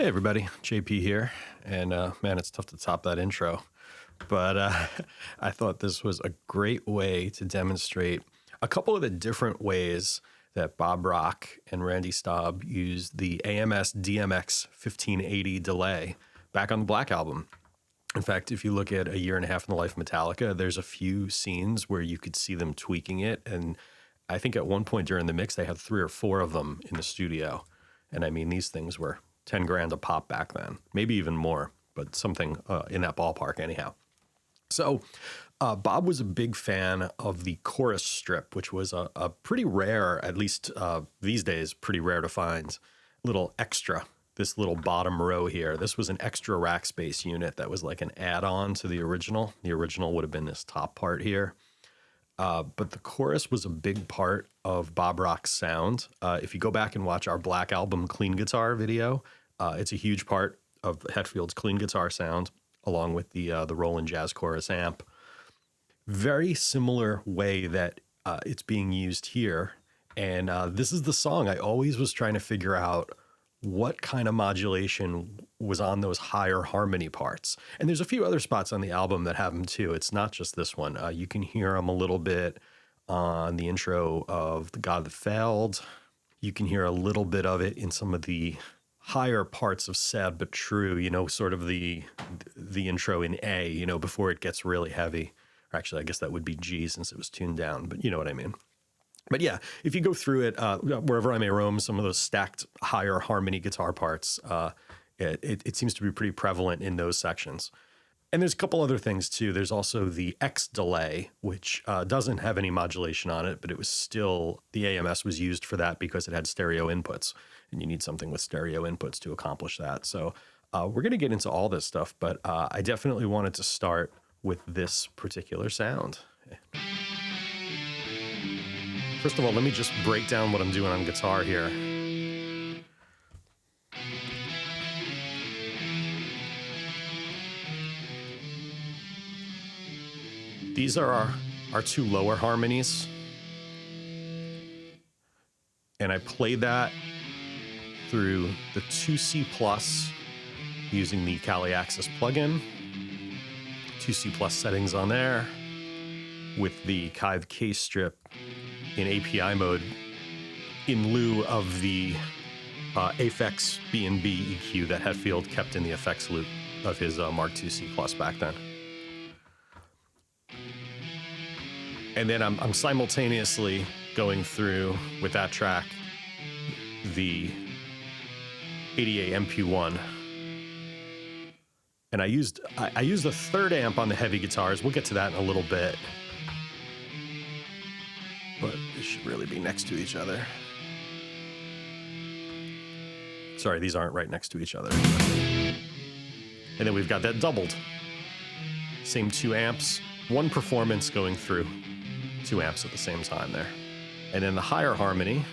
everybody, JP here, and man, it's tough to top that intro, but I thought this was a great way to demonstrate a couple of the different ways that Bob Rock and Randy Staub used the AMS DMX 1580 delay back on the Black Album. In fact, if you look at A Year and a Half in the Life of Metallica, there's a few scenes where you could see them tweaking it, and I think at one point during the mix, they had 3 or 4 of them in the studio, and I mean, these things were 10 grand a pop back then, maybe even more, but something in that ballpark anyhow. So Bob was a big fan of the chorus strip, which was a pretty rare, at least these days, pretty rare to find, little extra, this little bottom row here. This was an extra rack space unit that was like an add-on to the original. The original would have been this top part here. But the chorus was a big part of Bob Rock's sound. If you go back and watch our Black Album clean guitar video, it's a huge part of Hetfield's clean guitar sound, along with the Roland Jazz Chorus amp. Very similar way that it's being used here. And this is the song I always was trying to figure out what kind of modulation was on those higher harmony parts. And there's a few other spots on the album that have them too. It's not just this one. You can hear them a little bit on the intro of The God That Failed. You can hear a little bit of it in some of the higher parts of Sad But True, you know, sort of the intro in A, you know, before it gets really heavy. Or actually, I guess that would be G since it was tuned down, but you know what I mean. But yeah, if you go through it, Wherever I May Roam, some of those stacked higher harmony guitar parts, it seems to be pretty prevalent in those sections. And there's a couple other things too. There's also the X delay, which doesn't have any modulation on it, but it was still, the AMS was used for that because it had stereo inputs, and you need something with stereo inputs to accomplish that. So we're going to get into all this stuff, but I definitely wanted to start with this particular sound. First of all, let me just break down what I'm doing on guitar here. These are our 2 lower harmonies. And I played that through the 2C plus using the Kali Axis plugin. 2C plus settings on there with the Kive case strip in API mode in lieu of the Aphex B&B EQ that Hetfield kept in the effects loop of his Mark II C plus back then. And then I'm simultaneously going through with that track the 88 MP1, and I used a third amp on the heavy guitars. We'll get to that in a little bit, but they should really be next to each other. Sorry, these aren't right next to each other. And then we've got that doubled, same 2 amps, 1 performance going through 2 amps at the same time there. And then the higher harmony,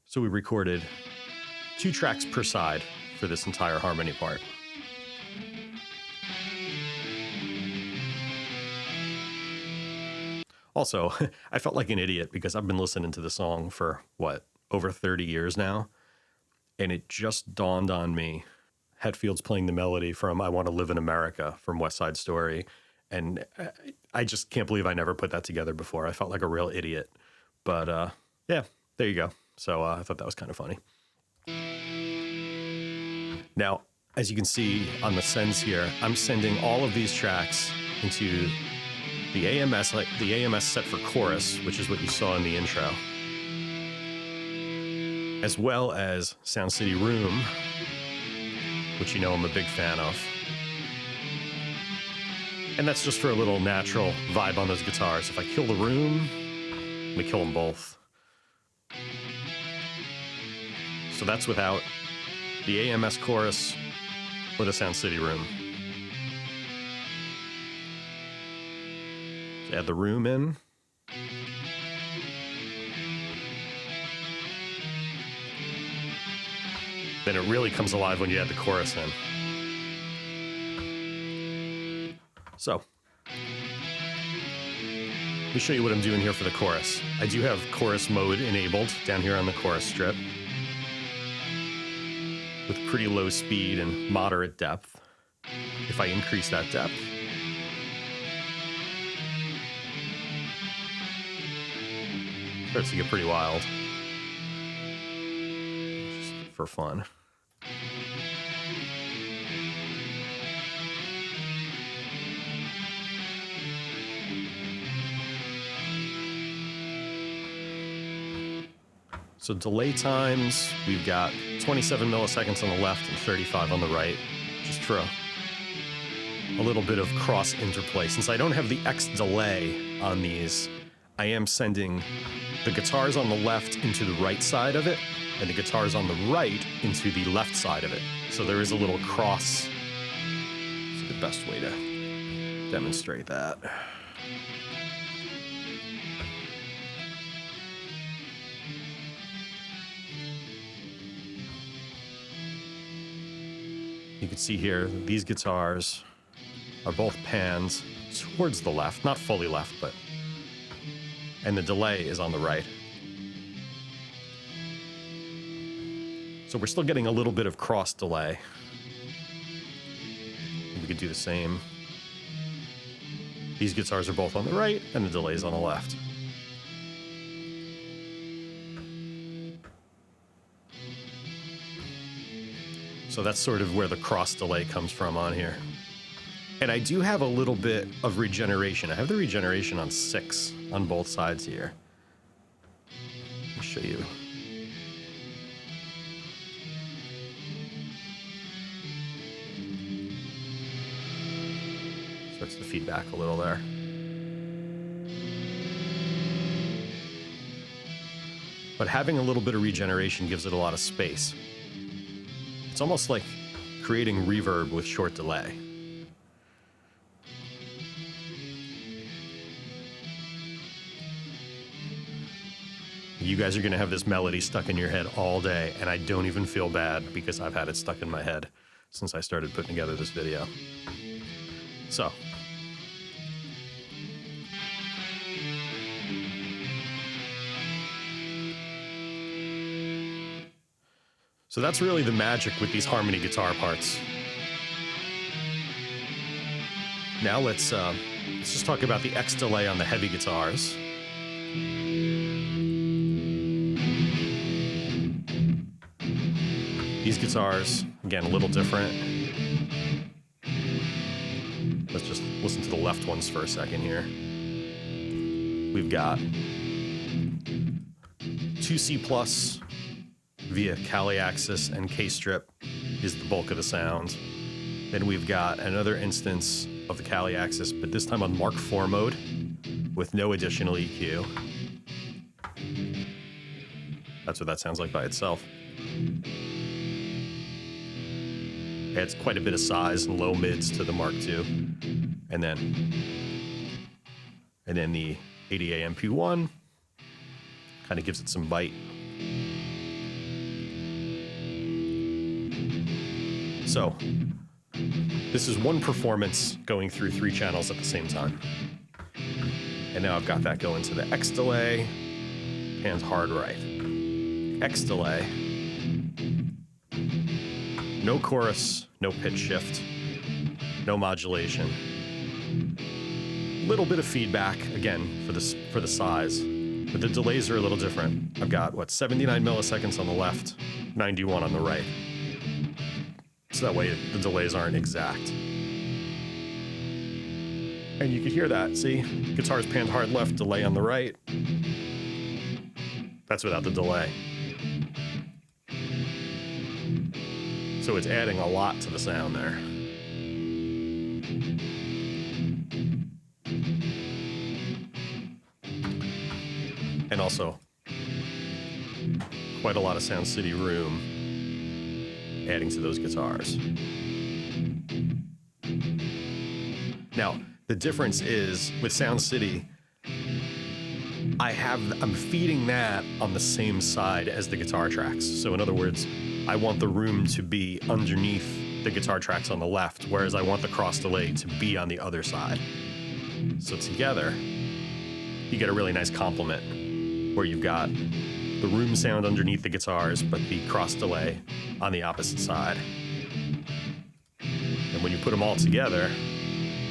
so we recorded 2 tracks per side for this entire harmony part. Also, I felt like an idiot because I've been listening to the song for, over 30 years now, and it just dawned on me. Hetfield's playing the melody from I Want to Live in America from West Side Story, and I just can't believe I never put that together before. I felt like a real idiot, but yeah, there you go. So I thought that was kind of funny. Now, as you can see on the sends here, I'm sending all of these tracks into the AMS set for chorus, which is what you saw in the intro, as well as Sound City Room, which you know I'm a big fan of. And that's just for a little natural vibe on those guitars. If I kill the room, we kill them both. So that's without the AMS chorus or the Sound City Room. So add the room in. Then it really comes alive when you add the chorus in. So, let me show you what I'm doing here for the chorus. I do have chorus mode enabled down here on the chorus strip with pretty low speed and moderate depth. If I increase that depth, it starts to get pretty wild. Just for fun. So delay times, we've got 27 milliseconds on the left and 35 on the right, just for a little bit of cross interplay. Since I don't have the X delay on these, I am sending the guitars on the left into the right side of it, and the guitars on the right into the left side of it. So there is a little cross. It's the best way to demonstrate that. You can see here, these guitars are both pans towards the left, not fully left, but, and the delay is on the right. So we're still getting a little bit of cross delay. We could do the same. These guitars are both on the right, and the delay is on the left. So that's sort of where the cross delay comes from on here. And I do have a little bit of regeneration. I have the regeneration on 6 on both sides here. Let me show you. Starts to feedback a little there. But having a little bit of regeneration gives it a lot of space. It's almost like creating reverb with short delay. You guys are going to have this melody stuck in your head all day, and I don't even feel bad because I've had it stuck in my head since I started putting together this video. So, that's really the magic with these harmony guitar parts. Now let's just talk about the X delay on the heavy guitars. These guitars, again, a little different. Let's just listen to the left ones for a second here. We've got 2C+ via Cali axis and K-strip is the bulk of the sound. Then we've got another instance of the Cali axis, but this time on Mark IV mode with no additional EQ. That's what that sounds like by itself. Adds quite a bit of size and low mids to the Mark II. And then the ADA MP1 kind of gives it some bite. So, this is one performance going through 3 channels at the same time. And now I've got that going to the X delay, pans hard right. X delay, no chorus, no pitch shift, no modulation. Little bit of feedback, again, for the size, but the delays are a little different. I've got, 79 milliseconds on the left, 91 on the right. So that way the delays aren't exact. And you can hear that, see? Guitar's panned hard left, delay on the right. That's without the delay. So it's adding a lot to the sound there. And also, quite a lot of Sound City room adding to those guitars. Now, the difference is with Sound City, I'm feeding that on the same side as the guitar tracks. So in other words, I want the room to be underneath the guitar tracks on the left, whereas I want the cross delay to be on the other side. So together, you get a really nice complement where you've got the room sound underneath the guitars, but the cross delay on the opposite side. And when you put them all together,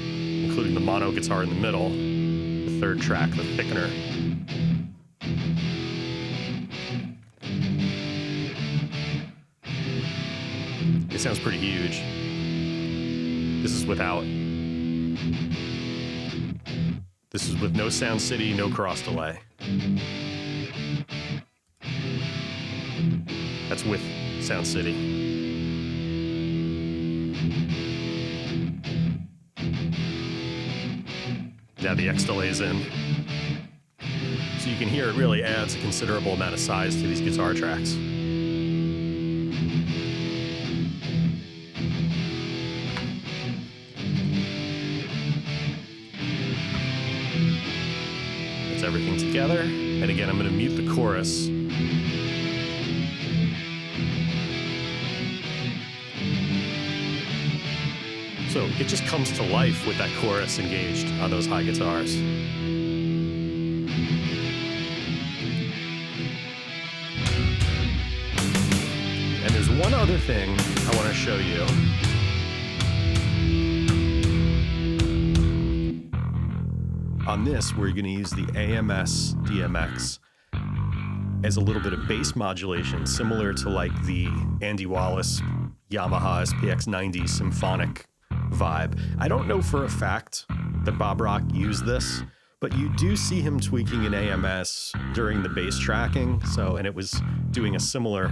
including the mono guitar in the middle, the third track, the thickener, it sounds pretty huge. This is with no Sound City, no cross delay. That's with Sound City. Now the X delay's in. So you can hear it really adds a considerable amount of size to these guitar tracks. That's everything together. And again, I'm going to mute the chorus. So it just comes to life with that chorus engaged on those high guitars. And there's one other thing I want to show you. On this, we're going to use the AMS DMX as a little bit of bass modulation, similar to like the Andy Wallace Yamaha SPX90 symphonic vibe. I don't know for a fact that Bob Rock used this, but you do see him tweaking an AMS during the bass tracking. So, and it was doing a similar,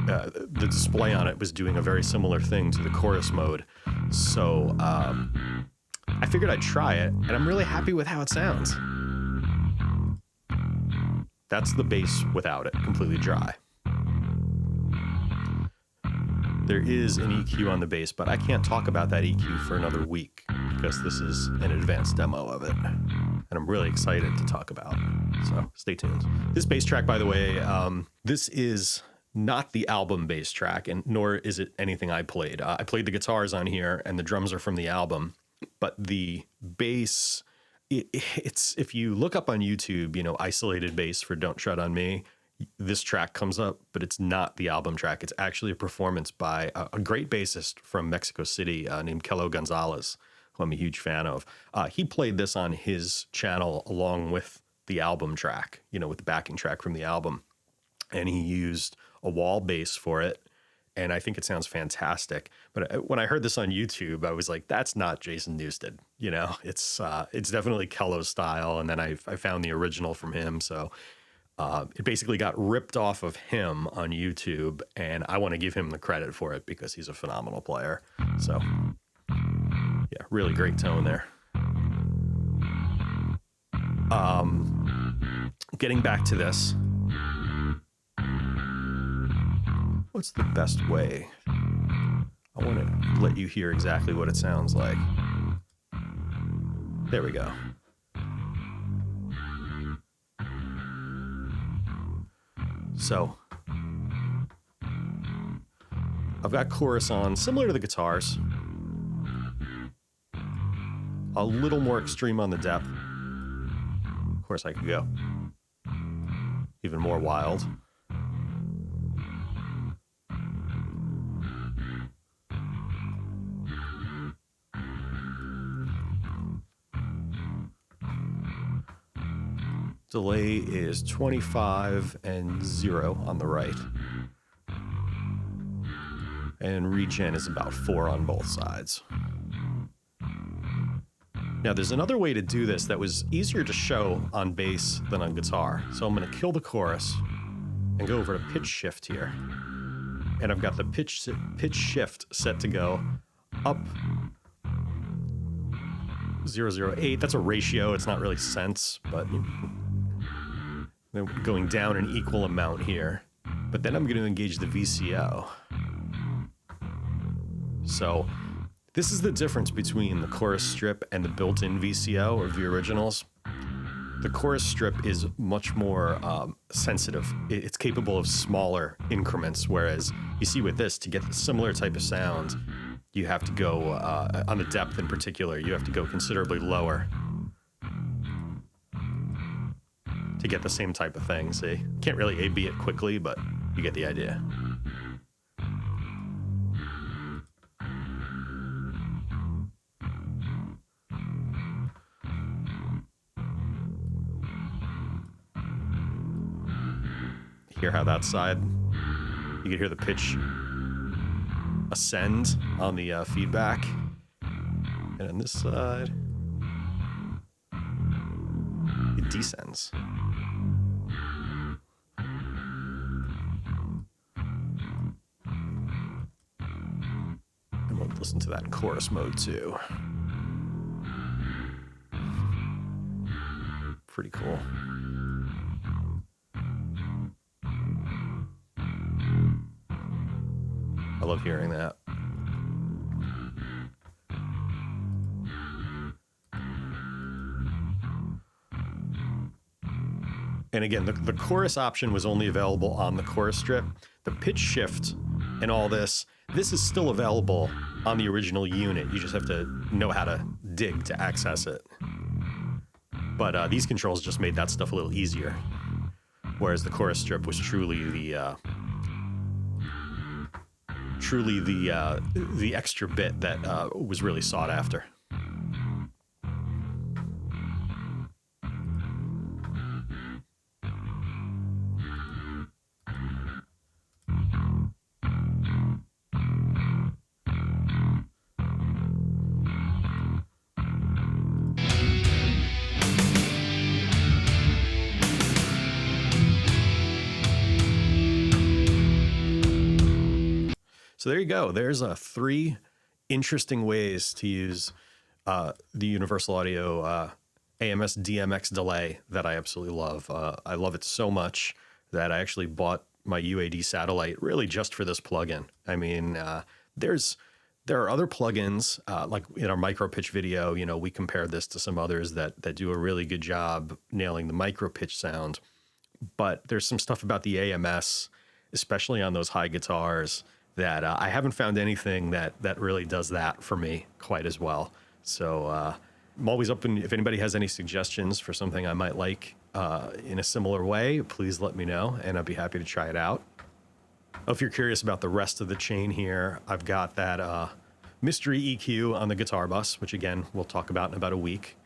the display on it was doing a very similar thing to the chorus mode. So I figured I'd try it, and I'm really happy with how it sounds. That's the bass without it, completely dry. There is an EQ on the bass, but I can't talk about that EQ for another week because this is an advanced demo of it, and I'm really excited to talk about. So stay tuned. This bass track, by the way, this is not the album bass track, and nor is it anything I played. I played the guitars on here, and the drums are from the album, but the bass, it's if you look up on YouTube, you know, isolated bass for Don't Tread on Me, this track comes up, but it's not the album track. It's actually a performance by a great bassist from Mexico City named Kelo Gonzalez, who I'm a huge fan of. He played this on his channel along with the album track, you know, with the backing track from the album. And he used a wall bass for it. And I think it sounds fantastic. But when I heard this on YouTube, I was like, that's not Jason Newsted. You know, it's definitely Kelo's style. And then I found the original from him. So it basically got ripped off of him on YouTube, and I want to give him the credit for it because he's a phenomenal player. So, yeah, really great tone there. Getting back to this, what's the best way? I want to let you hear exactly what it sounds like. There we go. So I've got chorus on, similar to the guitars, a little more extreme on the depth. Of course, I could go even more wild. Delay is 25 and 0 on the right. And regen is about 4 on both sides. Now there's another way to do this that was easier to show on bass than on guitar. So I'm going to kill the chorus and go over to pitch shift here. And I've got the pitch shift set to go up 008. That's a ratio. It's not really cents, but going down an equal amount here. But then I'm going to engage the VCO. So this is the difference between the chorus strip and the built-in VCO of the originals. The chorus strip is much more sensitive. It's capable of smaller increments, whereas you see with this, to get the similar type of sound, you have to go, on the depth in particular, you have to go considerably lower to get the same type of thing, see? Can't really A-B it quickly, but you get the idea. Hear how that side, you can hear the pitch ascend on the feedback. And on this side, it descends. And we'll listen to that in chorus mode too. Pretty cool. I love hearing that. And again, the chorus option was only available on the chorus strip. The pitch shift and all this is still available on the original unit. You just have to know how to dig to access it. But these controls just made that stuff a little easier. Whereas the chorus strip was truly the extra bit that was really sought after. So there you go. There's 3 interesting ways to use the Universal Audio AMS DMX delay that I absolutely love. I love it so much that I actually bought my UAD satellite really just for this plugin. I mean, there are other plugins like in our micro pitch video. You know, we compared this to some others that do a really good job nailing the micro pitch sound. But there's some stuff about the AMS, especially on those high guitars, that I haven't found anything that really does that for me quite as well. So I'm always open. If anybody has any suggestions for something I might like in a similar way, please let me know, and I'd be happy to try it out. If you're curious about the rest of the chain here, I've got that mystery EQ on the guitar bus, which again, we'll talk about in about a week.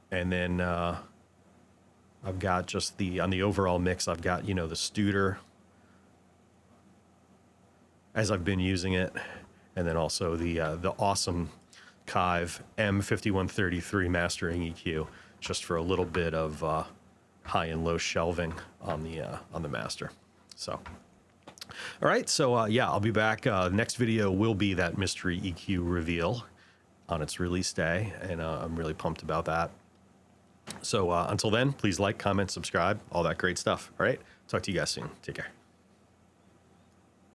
And then I've got just on the overall mix, I've got, the Studer as I've been using it, and then also the awesome Kive M5133 mastering EQ, just for a little bit of high and low shelving on the master. So, all right, so yeah, I'll be back. Next video will be that mystery EQ reveal on its release day, and I'm really pumped about that. So until then, please like, comment, subscribe, all that great stuff. All right, talk to you guys soon. Take care.